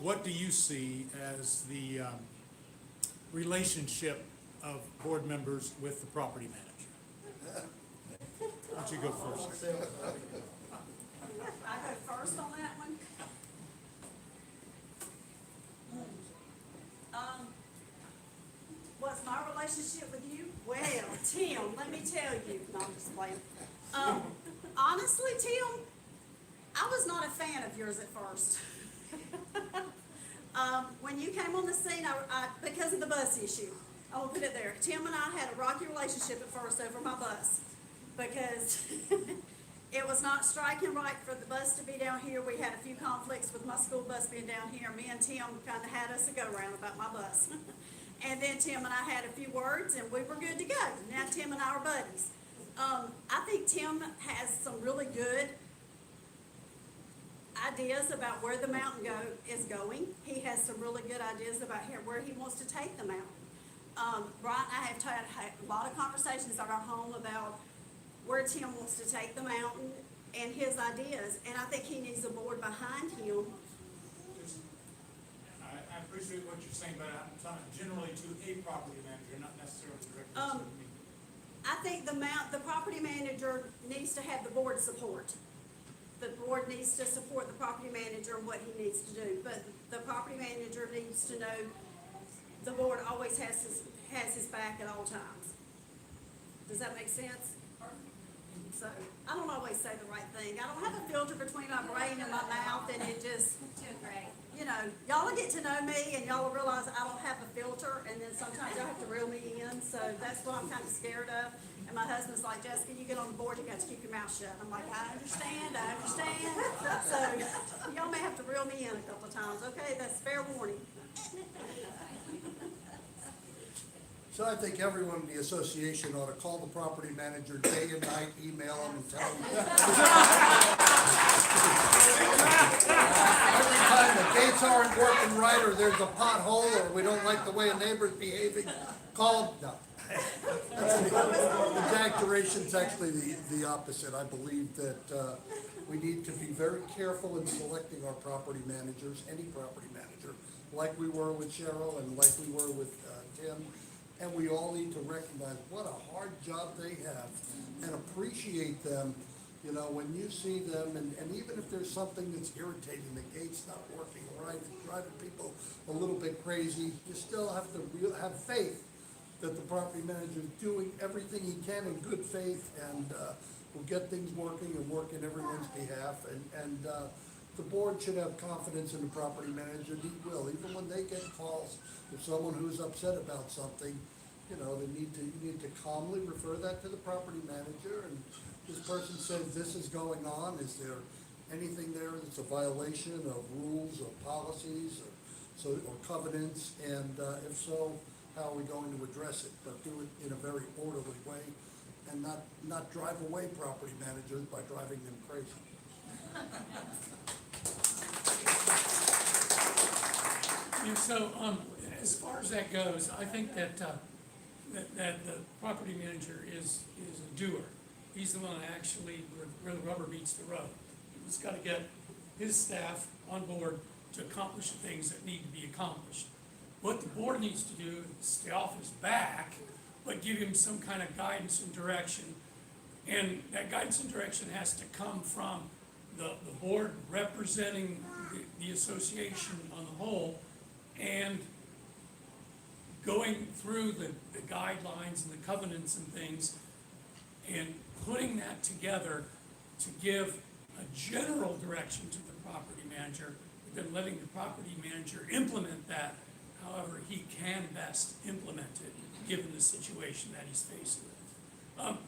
what do you see as the relationship of board members with the property manager? Why don't you go first? I go first on that one. What's my relationship with you? Well, Tim, let me tell you, no, I'm just playing. Honestly, Tim, I was not a fan of yours at first. When you came on the scene, because of the bus issue, I will put it there. Tim and I had a rocky relationship at first over my bus, because it was not striking right for the bus to be down here. We had a few conflicts with my school bus being down here. Me and Tim kind of had us a go-round about my bus. And then Tim and I had a few words, and we were good to go. Now Tim and I are buddies. I think Tim has some really good ideas about where the mountain is going. He has some really good ideas about where he wants to take the mountain. Brian and I have had a lot of conversations at our home about where Tim wants to take the mountain and his ideas, and I think he needs a board behind him. I appreciate what you're saying, but I'm talking generally to a property manager, not necessarily directly to me. I think the property manager needs to have the board support. The board needs to support the property manager and what he needs to do, but the property manager needs to know the board always has his back at all times. Does that make sense? So, I don't always say the right thing. I don't have a filter between my brain and my mouth, and it just, you know, y'all will get to know me, and y'all will realize I don't have a filter, and then sometimes y'all have to reel me in, so that's what I'm kind of scared of. And my husband's like, Jessica, you get on the board, you got to keep your mouth shut. I'm like, I understand. So, y'all may have to reel me in a couple of times, okay? That's fair warning. So I think everyone in the association ought to call the property manager day and night, email him and tell him. Every time the gates aren't working right, or there's a pothole, or we don't like the way a neighbor's behaving, call, no. Exaggeration's actually the opposite. I believe that we need to be very careful in selecting our property managers, any property manager, like we were with Cheryl and like we were with Tim. And we all need to recognize what a hard job they have and appreciate them, you know, when you see them, and even if there's something that's irritating, the gate's not working right, it's driving people a little bit crazy, you still have to have faith that the property manager is doing everything he can in good faith and will get things working and work in everyone's behalf. And the board should have confidence in the property manager, and he will, even when they get calls. If someone who's upset about something, you know, you need to calmly refer that to the property manager, and this person says this is going on, is there anything there that's a violation of rules or policies or covenants, and if so, how are we going to address it, but do it in a very orderly way and not drive away property managers by driving them crazy. And so, as far as that goes, I think that the property manager is a doer. He's the one that actually, where the rubber meets the road. He's gotta get his staff on board to accomplish the things that need to be accomplished. What the board needs to do is stay off his back, but give him some kind of guidance and direction. And that guidance and direction has to come from the board representing the association on the whole, and going through the guidelines and the covenants and things, and putting that together to give a general direction to the property manager, but then letting the property manager implement that however he can best implement it, given the situation that he's faced with.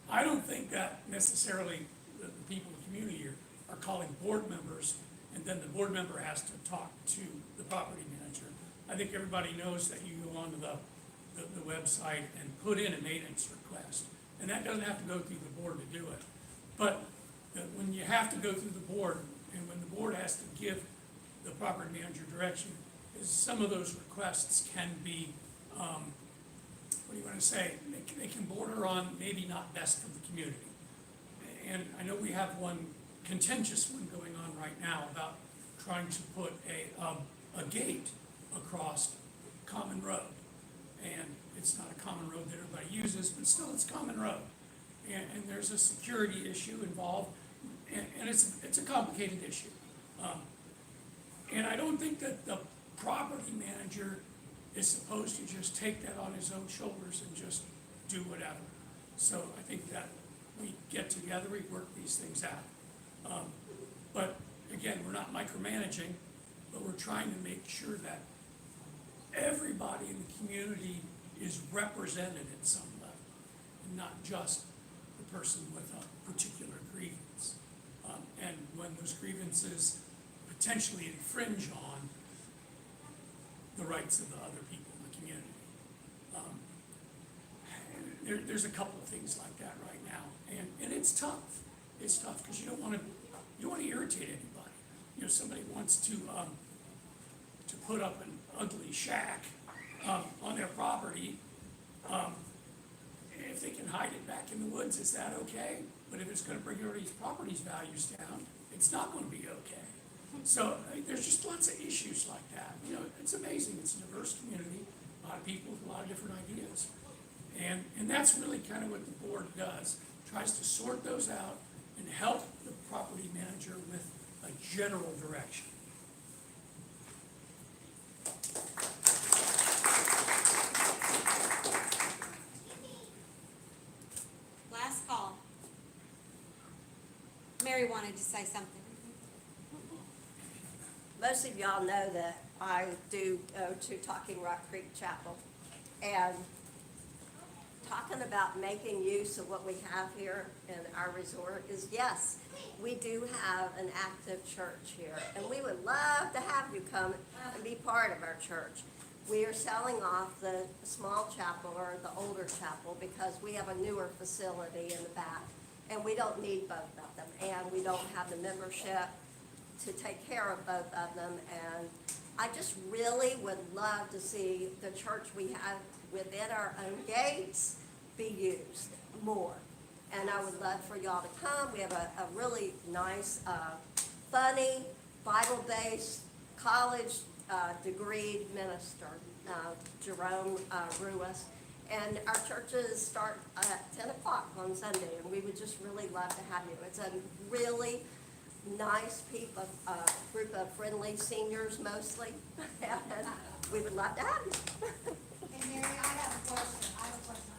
I don't think that necessarily the people in the community are calling board members, and then the board member has to talk to the property manager. I think everybody knows that you go onto the website and put in a maintenance request, and that doesn't have to go through the board to do it. But when you have to go through the board, and when the board has to give the property manager direction, is some of those requests can be, what do you want to say? They can border on maybe not best for the community. And I know we have one contentious one going on right now about trying to put a gate across Common Road. And it's not a common road that everybody uses, but still it's common road. And there's a security issue involved, and it's a complicated issue. And I don't think that the property manager is supposed to just take that on his own shoulders and just do whatever. So I think that we get together, we work these things out. But again, we're not micromanaging, but we're trying to make sure that everybody in the community is represented at some level, and not just the person with a particular grievance. And when those grievances potentially infringe on the rights of the other people in the community. There's a couple of things like that right now, and it's tough. It's tough because you don't want to irritate anybody. You know, somebody wants to put up an ugly shack on their property. If they can hide it back in the woods, is that okay? But if it's going to bring everybody's property's values down, it's not going to be okay. So there's just lots of issues like that. You know, it's amazing. It's a diverse community, a lot of people with a lot of different ideas. And that's really kind of what the board does, tries to sort those out and help the property manager with a general direction. Last call. Mary wanted to say something. Most of y'all know that I do go to Talking Rock Creek Chapel, and talking about making use of what we have here in our resort is, yes, we do have an active church here, and we would love to have you come and be part of our church. We are selling off the small chapel or the older chapel because we have a newer facility in the back, and we don't need both of them, and we don't have the membership to take care of both of them. And I just really would love to see the church we have within our own gates be used more. And I would love for y'all to come. We have a really nice, funny, Bible-based, college degreed minister, Jerome Ruiz. And our churches start at 10 o'clock on Sunday, and we would just really love to have you. It's a really nice group of friendly seniors mostly, and we would love to have you. Hey Mary, I have a question.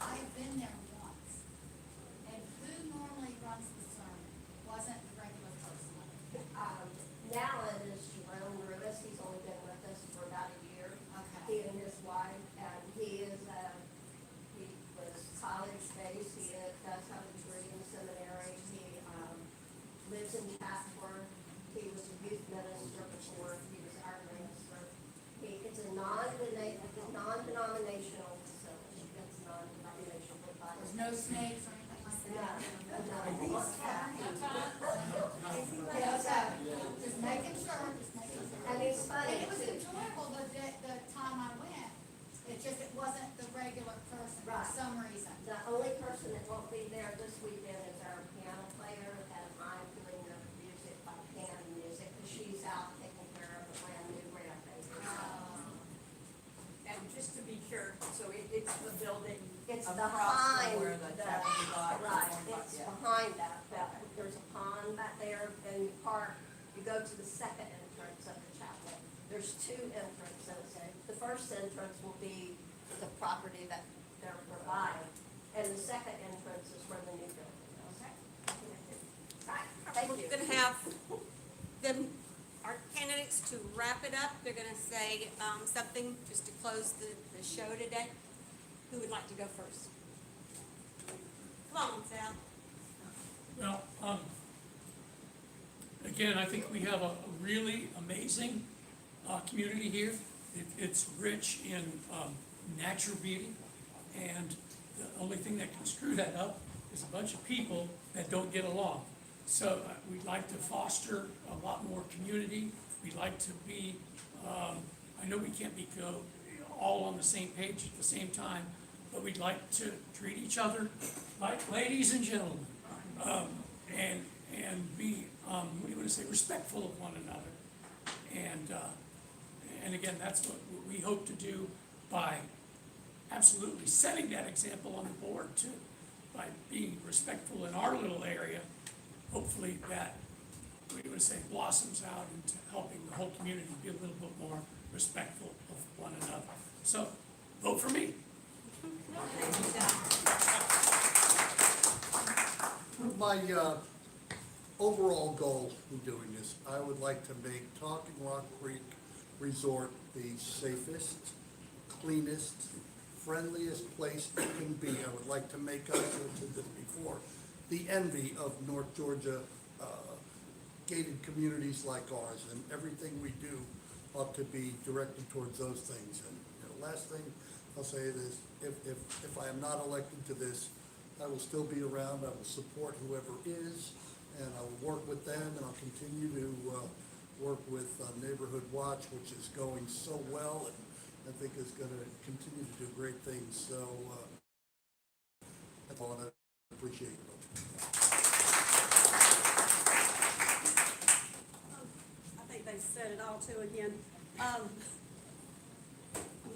I have been there once. And who normally runs the sermon? Wasn't the regular person? Now it is Jerome Ruiz. He's only been with us for about a year. Okay. He and his wife, and he was college-based. He does have a degree in seminary. He lives in Chatsworth. He was a youth minister before he was our minister. It's a non-denominational no snakes or anything like that? Yeah, so, just making sure, And it's funny, And it was enjoyable the time I went, it's just it wasn't the regular person for Right. some reason. the only person that won't be there this weekend is our piano player, and I'm doing the music, by piano music, because she's out taking care of a brand new renovation. And just to be sure, so it's the building It's across behind from where the traffic light. right, it's behind that, there's a pond back there, and you park, you go to the second entrance of the chapel. There's two entrances, and the first entrance will be the property that they're providing, and the second entrance is where the new building is. Right, thank you. We're gonna have them, our candidates, to wrap it up. They're gonna say, something just to close the show today. Who would like to go first? Come on, Sal. Well, again, I think we have a really amazing community here. It's rich in natural beauty, and the only thing that can screw that up is a bunch of people that don't get along. So we'd like to foster a lot more community. We'd like to be, I know we can't be all on the same page at the same time, but we'd like to treat each other like ladies and gentlemen, and be, what do you want to say, respectful of one another. And again, that's what we hope to do by absolutely setting that example on the board too, by being respectful in our little area. Hopefully that, what do you want to say, blossoms out into helping the whole community be a little bit more respectful of one another. So, vote for me. My overall goal in doing this, I would like to make Talking Rock Creek Resort the safest, cleanest, friendliest place it can be. I would like to make us, I said this before, the envy of North Georgia gated communities like ours, and everything we do ought to be directed towards those things. And the last thing I'll say is, if I am not elected to this, I will still be around. I will support whoever is, and I will work with them, and I'll continue to work with Neighborhood Watch, which is going so well, and I think is going to continue to do great things. So that's all, and I appreciate it. I think they said it all too again.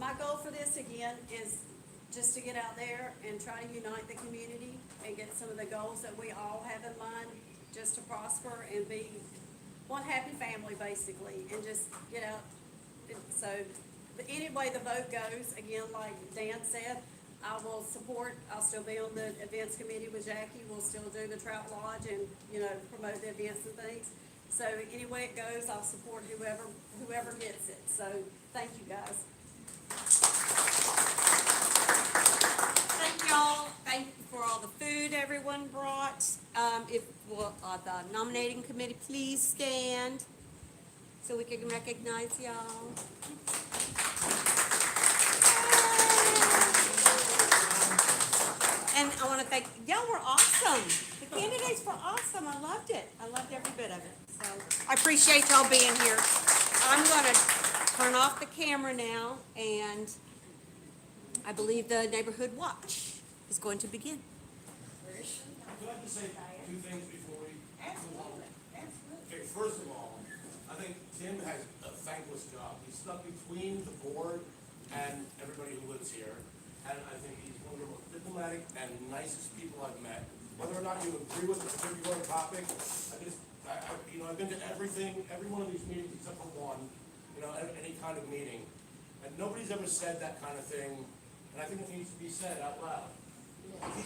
My goal for this again is just to get out there and try to unite the community and get some of the goals that we all have in mind, just to prosper and be one happy family basically, and just get out. So any way the vote goes, again, like Dan said, I will support. I'll still be on the events committee with Jackie. We'll still do the Trout Lodge and, promote the events and things. So any way it goes, I'll support whoever gets it. So thank you, guys. Thank y'all. Thank you for all the food everyone brought. If the nominating committee please stand so we can recognize y'all. And I want to thank, y'all were awesome. The candidates were awesome. I loved it. I loved every bit of it. So I appreciate y'all being here. I'm going to turn off the camera now, and I believe the Neighborhood Watch is going to begin. I'd like to say two things before we move on. Okay, first of all, I think Tim has a thankless job. He's stuck between the board and everybody who lives here, and I think he's one of the most diplomatic and nicest people I've met. Whether or not you agree with a particular topic, I've been to every one of these meetings except for one, any kind of meeting, and nobody's ever said that kind of thing, and I think it needs to be said out loud. He's